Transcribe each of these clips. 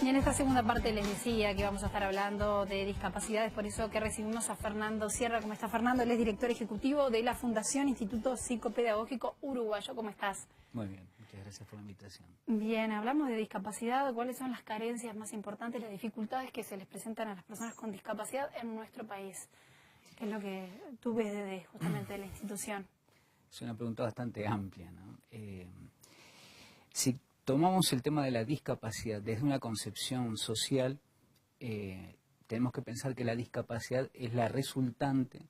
Y en esta segunda parte les decía que vamos a estar hablando de discapacidades, por eso que recibimos a Fernando Sierra. ¿Cómo está Fernando? Él es director ejecutivo de la Fundación Instituto Psicopedagógico Uruguayo. ¿Cómo estás? Muy bien, muchas gracias por la invitación. Bien, hablamos de discapacidad. ¿Cuáles son las carencias más importantes, las dificultades que se les presentan a las personas con discapacidad en nuestro país? ¿Qué es lo que tú ves desde justamente de la institución? Es una pregunta bastante amplia, ¿no? Si tomamos el tema de la discapacidad desde una concepción social, tenemos que pensar que la discapacidad es la resultante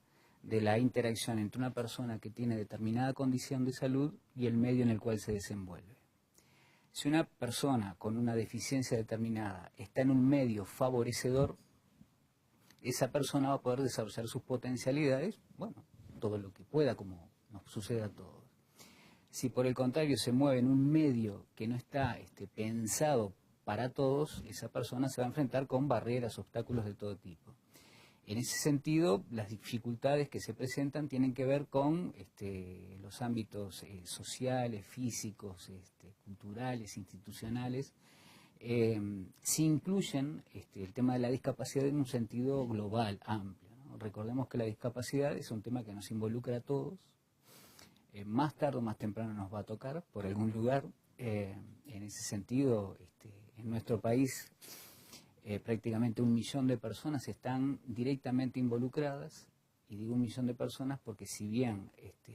de la interacción entre una persona que tiene determinada condición de salud y el medio en el cual se desenvuelve. Si una persona con una deficiencia determinada está en un medio favorecedor, esa persona va a poder desarrollar sus potencialidades, bueno, todo lo que pueda, como nos sucede a todos. Si por el contrario se mueve en un medio que no está pensado para todos, esa persona se va a enfrentar con barreras, obstáculos de todo tipo. En ese sentido, las dificultades que se presentan tienen que ver con los ámbitos sociales, físicos, culturales, institucionales. Se incluyen el tema de la discapacidad en un sentido global, amplio, ¿no? Recordemos que la discapacidad es un tema que nos involucra a todos. Más tarde o más temprano nos va a tocar por algún lugar. En ese sentido, en nuestro país prácticamente 1 millón de personas están directamente involucradas, y digo 1 millón de personas porque si bien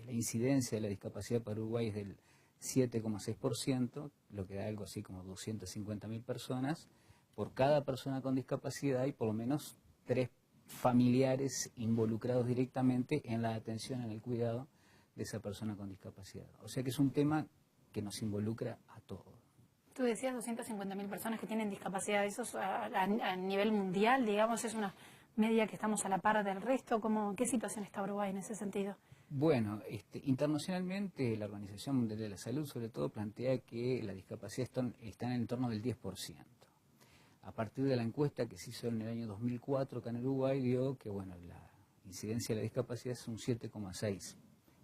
la incidencia de la discapacidad para Uruguay es del 7,6%, lo que da algo así como 250.000 personas, por cada persona con discapacidad hay por lo menos 3 familiares involucrados directamente en la atención, en el cuidado de esa persona con discapacidad. O sea que es un tema que nos involucra a todos. Tú decías 250.000 personas que tienen discapacidad. ¿Eso es a nivel mundial, digamos? ¿Es una media que estamos a la par del resto? ¿Qué situación está Uruguay en ese sentido? Bueno, internacionalmente la Organización Mundial de la Salud sobre todo plantea que la discapacidad está en el entorno del 10%. A partir de la encuesta que se hizo en el año 2004 acá en Uruguay, dio que bueno, la incidencia de la discapacidad es un 7,6%.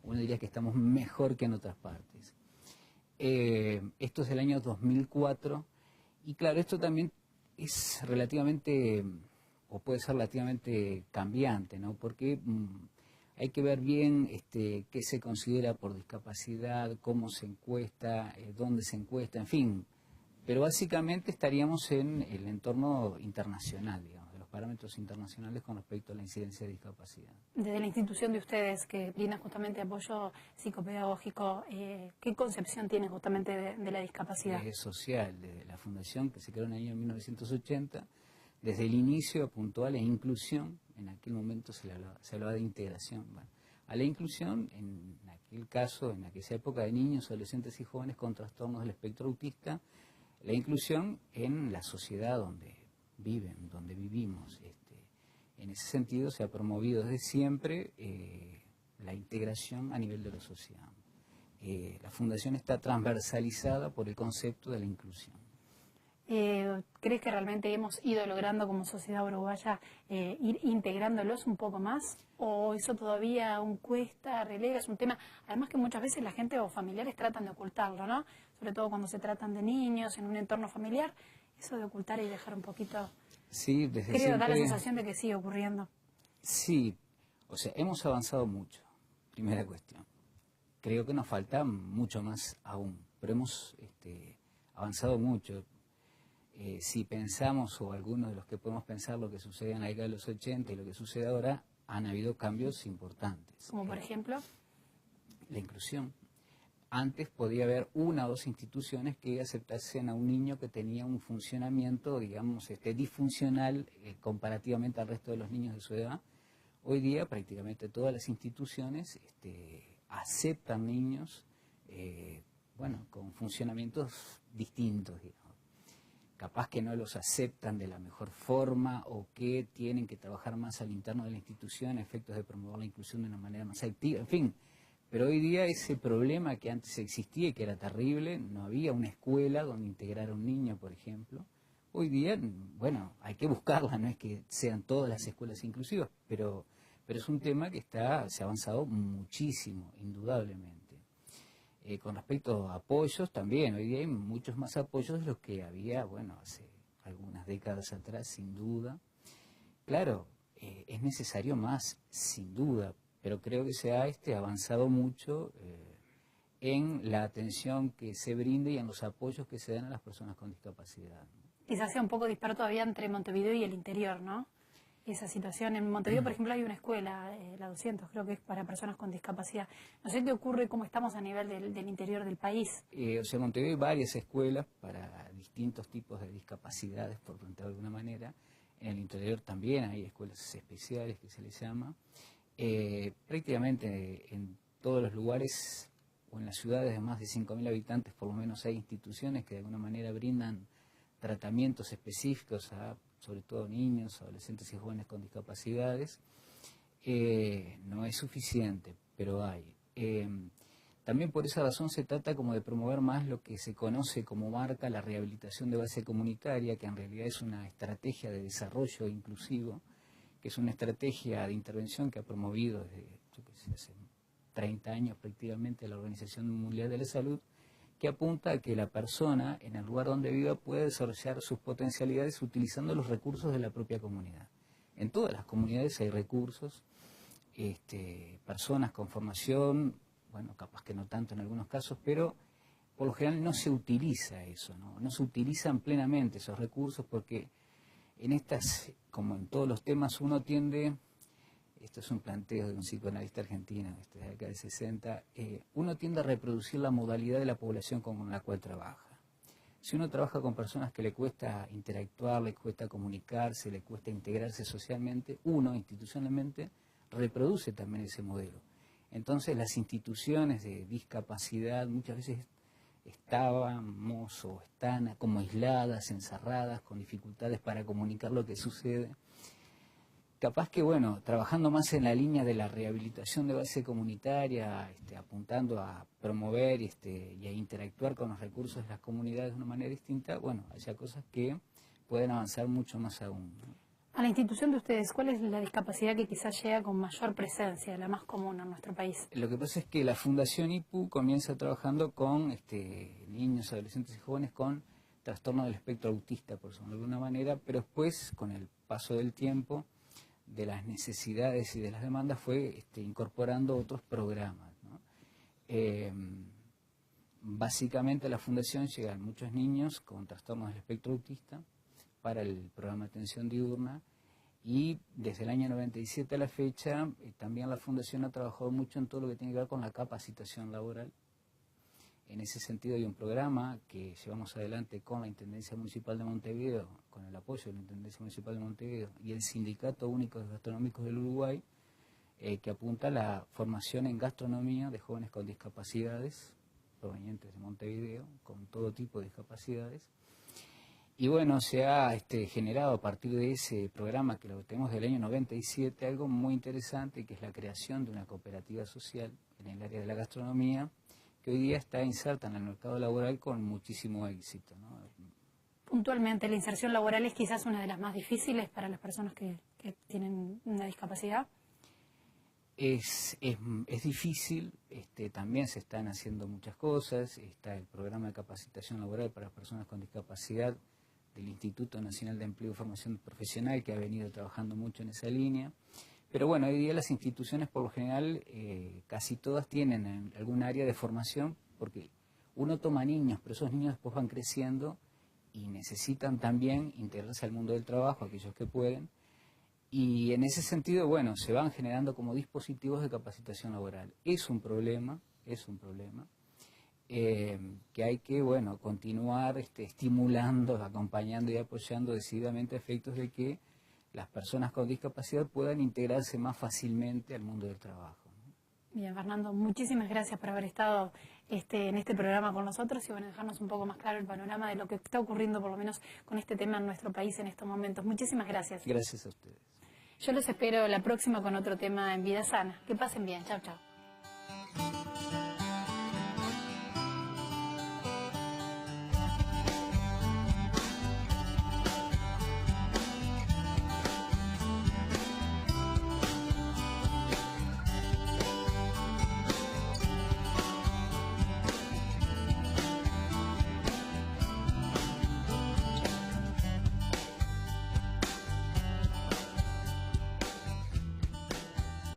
Uno diría que estamos mejor que en otras partes. Esto es del año 2004 y claro, esto también es relativamente, o puede ser relativamente cambiante, ¿no? Porque hay que ver bien qué se considera por discapacidad, cómo se encuesta, dónde se encuesta, en fin. Pero básicamente estaríamos en el entorno internacional, digamos, de los parámetros internacionales con respecto a la incidencia de discapacidad. Desde la institución de ustedes, que brinda justamente apoyo psicopedagógico, ¿qué concepción tiene justamente de la discapacidad? Es social, desde la fundación que se creó en el año 1980, desde el inicio apuntó a la inclusión. En aquel momento se hablaba de integración. Bueno, a la inclusión, en aquel caso, en aquella época, de niños, adolescentes y jóvenes con trastornos del espectro autista, la inclusión en la sociedad donde viven, donde vivimos. En ese sentido se ha promovido desde siempre la integración a nivel de la sociedad. La fundación está transversalizada por el concepto de la inclusión. ¿Crees que realmente hemos ido logrando como sociedad uruguaya ir integrándolos un poco más? ¿O eso todavía aún cuesta, relega? Es un tema, además que muchas veces la gente o familiares tratan de ocultarlo, ¿no? Sobre todo cuando se tratan de niños en un entorno familiar, eso de ocultar y dejar un poquito... Sí, desde Creo, siempre... da la sensación de que sigue ocurriendo. Sí, o sea, hemos avanzado mucho, primera cuestión. Creo que nos falta mucho más aún, pero hemos avanzado mucho. Si pensamos, o algunos de los que podemos pensar lo que sucedía en la década de los 80 y lo que sucede ahora, han habido cambios importantes. Como por ejemplo... La inclusión. Antes podía haber 1 o 2 instituciones que aceptasen a un niño que tenía un funcionamiento, digamos, disfuncional comparativamente al resto de los niños de su edad. Hoy día prácticamente todas las instituciones aceptan niños bueno, con funcionamientos distintos, digamos. Capaz que no los aceptan de la mejor forma o que tienen que trabajar más al interno de la institución a efectos de promover la inclusión de una manera más activa, en fin. Pero hoy día ese problema que antes existía y que era terrible, no había una escuela donde integrar a un niño, por ejemplo. Hoy día, bueno, hay que buscarla, no es que sean todas las escuelas inclusivas, pero es un tema que se ha avanzado muchísimo, indudablemente. Con respecto a apoyos, también, hoy día hay muchos más apoyos de los que había, bueno, hace algunas décadas atrás, sin duda. Claro, es necesario más, sin duda, pero creo que se ha avanzado mucho en la atención que se brinde y en los apoyos que se dan a las personas con discapacidad. Quizás sea un poco disparo todavía entre Montevideo y el interior, ¿no? Esa situación. En Montevideo, por ejemplo, hay una escuela, la 200, creo que es para personas con discapacidad. No sé qué ocurre, cómo estamos a nivel del interior del país. O sea, en Montevideo hay varias escuelas para distintos tipos de discapacidades, por plantear de alguna manera. En el interior también hay escuelas especiales, que se les llama. Prácticamente en todos los lugares o en las ciudades de más de 5.000 habitantes, por lo menos hay instituciones que de alguna manera brindan tratamientos específicos a, sobre todo, niños, adolescentes y jóvenes con discapacidades. No es suficiente, pero hay. También por esa razón se trata como de promover más lo que se conoce como marca la rehabilitación de base comunitaria, que en realidad es una estrategia de desarrollo inclusivo, que es una estrategia de intervención que ha promovido desde, hace 30 años prácticamente la Organización Mundial de la Salud, que apunta a que la persona en el lugar donde viva puede desarrollar sus potencialidades utilizando los recursos de la propia comunidad. En todas las comunidades hay recursos, personas con formación, bueno, capaz que no tanto en algunos casos, pero por lo general no se utiliza eso, no se utilizan plenamente esos recursos porque en estas, como en todos los temas, uno tiende, esto es un planteo de un psicoanalista argentino, de acá de 60, uno tiende a reproducir la modalidad de la población con la cual trabaja. Si uno trabaja con personas que le cuesta interactuar, le cuesta comunicarse, le cuesta integrarse socialmente, uno institucionalmente reproduce también ese modelo. Entonces las instituciones de discapacidad muchas veces estábamos o están como aisladas, encerradas, con dificultades para comunicar lo que sucede. Capaz que, bueno, trabajando más en la línea de la rehabilitación de base comunitaria, apuntando a promover y a interactuar con los recursos de las comunidades de una manera distinta, bueno, haya cosas que pueden avanzar mucho más aún, ¿no? A la institución de ustedes, ¿cuál es la discapacidad que quizás llega con mayor presencia, la más común en nuestro país? Lo que pasa es que la Fundación IPU comienza trabajando con niños, adolescentes y jóvenes con trastorno del espectro autista, por decirlo de alguna manera, pero después, con el paso del tiempo, de las necesidades y de las demandas, fue incorporando otros programas, ¿no? Básicamente a la Fundación llegan muchos niños con trastornos del espectro autista para el programa de atención diurna y desde el año 97 a la fecha también la Fundación ha trabajado mucho en todo lo que tiene que ver con la capacitación laboral. En ese sentido hay un programa que llevamos adelante con la Intendencia Municipal de Montevideo, con el apoyo de la Intendencia Municipal de Montevideo y el Sindicato Único de Gastronómicos del Uruguay, que apunta a la formación en gastronomía de jóvenes con discapacidades provenientes de Montevideo, con todo tipo de discapacidades. Y bueno, se ha generado a partir de ese programa, que lo tenemos del año 97, algo muy interesante, que es la creación de una cooperativa social en el área de la gastronomía, que hoy día está inserta en el mercado laboral con muchísimo éxito, ¿no? Puntualmente, la inserción laboral es quizás una de las más difíciles para las personas que tienen una discapacidad. Es difícil, también se están haciendo muchas cosas, está el programa de capacitación laboral para personas con discapacidad del Instituto Nacional de Empleo y Formación Profesional, que ha venido trabajando mucho en esa línea. Pero bueno, hoy día las instituciones por lo general casi todas tienen algún área de formación, porque uno toma niños, pero esos niños después van creciendo y necesitan también integrarse al mundo del trabajo, aquellos que pueden. Y en ese sentido, bueno, se van generando como dispositivos de capacitación laboral. Es un problema que hay que, bueno, continuar estimulando, acompañando y apoyando decididamente a efectos de que las personas con discapacidad puedan integrarse más fácilmente al mundo del trabajo, ¿no? Bien, Fernando, muchísimas gracias por haber estado en este programa con nosotros y bueno, dejarnos un poco más claro el panorama de lo que está ocurriendo, por lo menos con este tema en nuestro país en estos momentos. Muchísimas gracias. Gracias a ustedes. Yo los espero la próxima con otro tema en Vida Sana. Que pasen bien. Chao, chao.